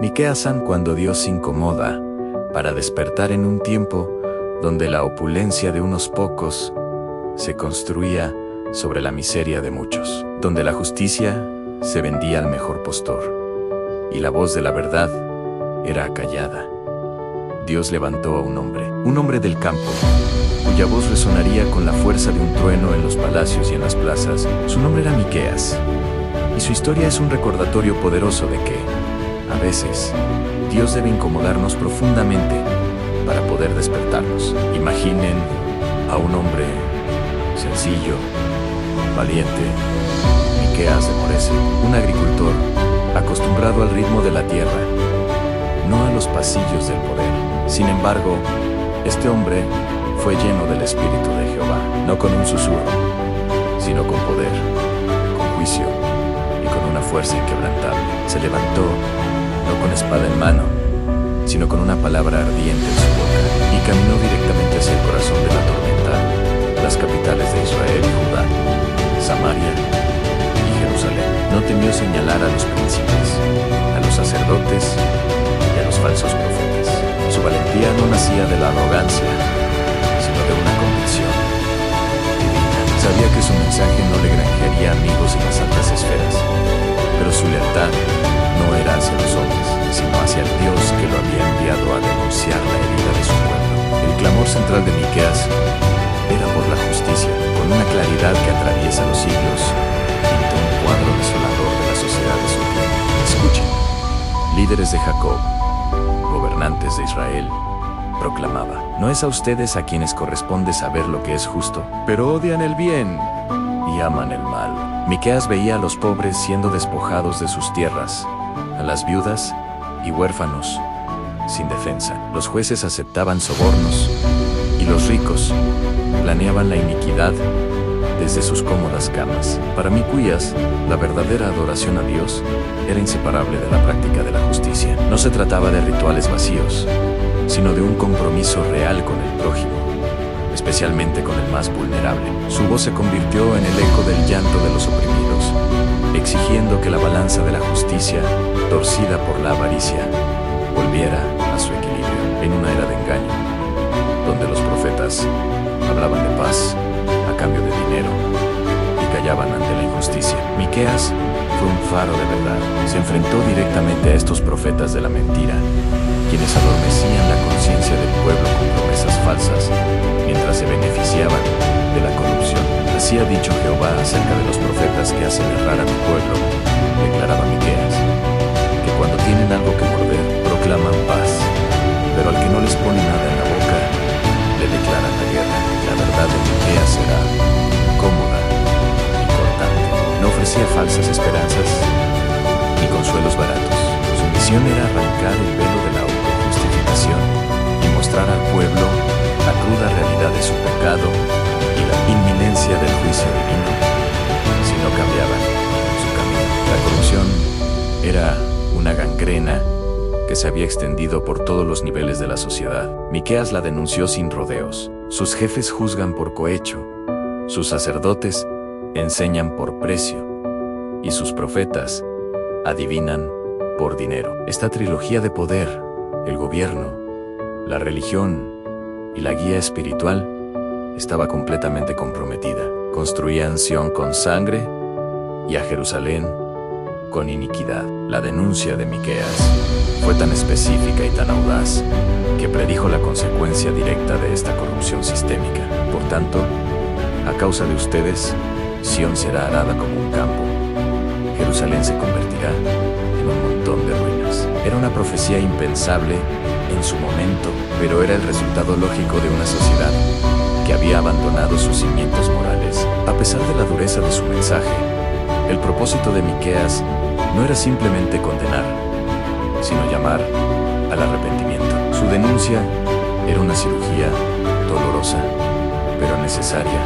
Miqueas san cuando Dios se incomoda para despertar en un tiempo donde la opulencia de unos pocos se construía sobre la miseria de muchos, donde la justicia se vendía al mejor postor y la voz de la verdad era acallada. Dios levantó a un hombre del campo, cuya voz resonaría con la fuerza de un trueno en los palacios y en las plazas. Su nombre era Miqueas, y su historia es un recordatorio poderoso de que, a veces, Dios debe incomodarnos profundamente para poder despertarnos. Imaginen a un hombre sencillo, valiente, Miqueas de Moreset, un agricultor acostumbrado al ritmo de la tierra, no a los pasillos del poder. Sin embargo, este hombre fue lleno del Espíritu de Jehová, no con un susurro, sino con poder, con juicio y con una fuerza inquebrantable. Se levantó, no con espada en mano, sino con una palabra ardiente en su boca, y caminó directamente hacia el corazón de la tormenta, las capitales de Israel y Judá, Samaria y Jerusalén. No temió señalar a los príncipes, a los sacerdotes y a los falsos profetas. Su valentía no nacía de la arrogancia, sino de una convicción divina. Sabía que su mensaje no le granjearía amigos en las altas esferas, pero su lealtad no era hacia los hombres, sino hacia el Dios que lo había enviado a denunciar la herida de su pueblo. El clamor central de Miqueas era por la justicia. Con una claridad que atraviesa los siglos, pintó un cuadro desolador de la sociedad de su tiempo. Escuchen, líderes de Jacob, gobernantes de Israel, proclamaba: no es a ustedes a quienes corresponde saber lo que es justo, pero odian el bien y aman el mal. Miqueas veía a los pobres siendo despojados de sus tierras, a las viudas y huérfanos sin defensa. Los jueces aceptaban sobornos y los ricos planeaban la iniquidad desde sus cómodas camas. Para Miqueas, la verdadera adoración a Dios era inseparable de la práctica de la justicia. No se trataba de rituales vacíos, sino de un compromiso real con el prójimo, especialmente con el más vulnerable. Su voz se convirtió en el eco del llanto de los oprimidos, exigiendo que la balanza de la justicia, torcida por la avaricia, volviera a su equilibrio. En una era de engaño, donde los profetas hablaban de paz a cambio de dinero y callaban ante la injusticia, Miqueas fue un faro de verdad. Se enfrentó directamente a estos profetas de la mentira, quienes adormecían la conciencia del pueblo con promesas falsas, mientras se beneficiaban de la corrupción. Así ha dicho Jehová acerca de los profetas que hacen errar a mi pueblo, declaraba Miqueas, que cuando tienen algo que morder, proclaman paz, pero al que no les pone nada en la boca, le declaran la guerra. La verdad de Miqueas era cómoda y cortante. No ofrecía falsas esperanzas ni consuelos baratos. Su misión era arrancar el velo de la autojustificación y mostrar al pueblo la cruda realidad de su pecado y la inminencia del juicio divino si no cambiaban su camino. La corrupción era una gangrena que se había extendido por todos los niveles de la sociedad. Miqueas la denunció sin rodeos. Sus jefes juzgan por cohecho, sus sacerdotes enseñan por precio y sus profetas adivinan por dinero. Esta trilogía de poder, el gobierno, la religión y la guía espiritual, estaba completamente comprometida. Construían Sión con sangre y a Jerusalén con iniquidad. La denuncia de Miqueas fue tan específica y tan audaz que predijo la consecuencia directa de esta corrupción sistémica. Por tanto, a causa de ustedes, Sión será arada como un campo. Jerusalén se convertirá en un montón de ruinas. Era una profecía impensable en su momento, pero era el resultado lógico de una sociedad que había abandonado sus cimientos morales. A pesar de la dureza de su mensaje, el propósito de Miqueas no era simplemente condenar, sino llamar al arrepentimiento. Su denuncia era una cirugía dolorosa, pero necesaria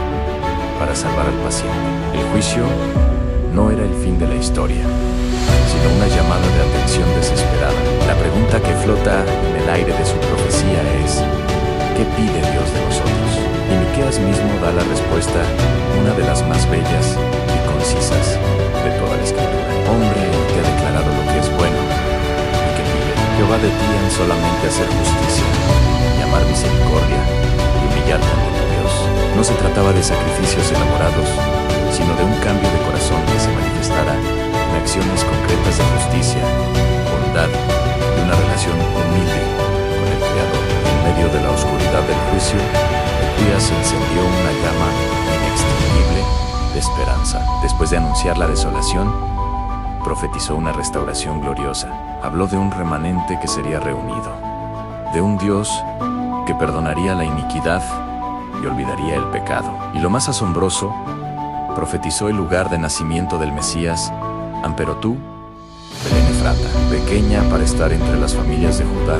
para salvar al paciente. El juicio no era el fin de la historia, sino una llamada de atención desesperada. La pregunta que flota en el aire de su profecía es: ¿qué pide Dios de nosotros? Y Miqueas mismo da la respuesta, una de las más bellas y concisas de toda la Escritura. Hombre que ha declarado lo que es bueno y que pide Jehová de ti en solamente hacer justicia, y amar misericordia, y humillar con tu Dios. No se trataba de sacrificios elaborados, sino de un cambio de corazón que se manifestara en acciones concretas de justicia, bondad y una relación humilde con el Creador. En medio de la oscuridad del juicio, Miquías encendió una llama inextinguible de esperanza. Después de anunciar la desolación, profetizó una restauración gloriosa. Habló de un remanente que sería reunido, de un Dios que perdonaría la iniquidad y olvidaría el pecado. Y lo más asombroso, profetizó el lugar de nacimiento del Mesías, Amperotú, Belén Efrata, pequeña para estar entre las familias de Judá.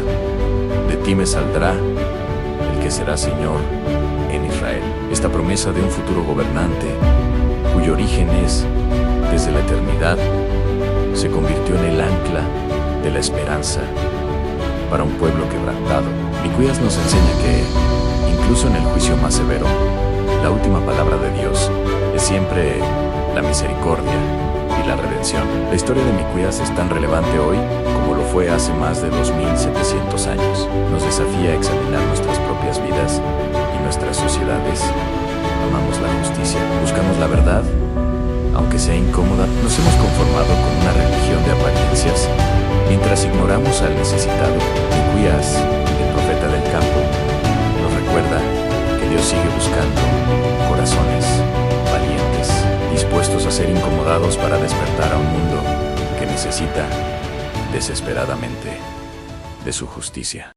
De ti me saldrá el que será Señor en Israel. Esta promesa de un futuro gobernante, cuyo origen es desde la eternidad, se convirtió en el ancla de la esperanza para un pueblo quebrantado. Miquías nos enseña que, incluso en el juicio más severo, la última palabra de Dios es siempre la misericordia y la redención. La historia de Miquías es tan relevante hoy como lo fue hace más de 2700 años. Nos desafía a examinar nuestras propias vidas y nuestras sociedades. Amamos la justicia, buscamos la verdad, aunque sea incómoda. Nos hemos conformado con una religión de apariencias, mientras ignoramos al necesitado. Miquías, el profeta del campo, nos recuerda que Dios sigue buscando corazones valientes, dispuestos a ser incomodados para despertar a un mundo que necesita desesperadamente de su justicia.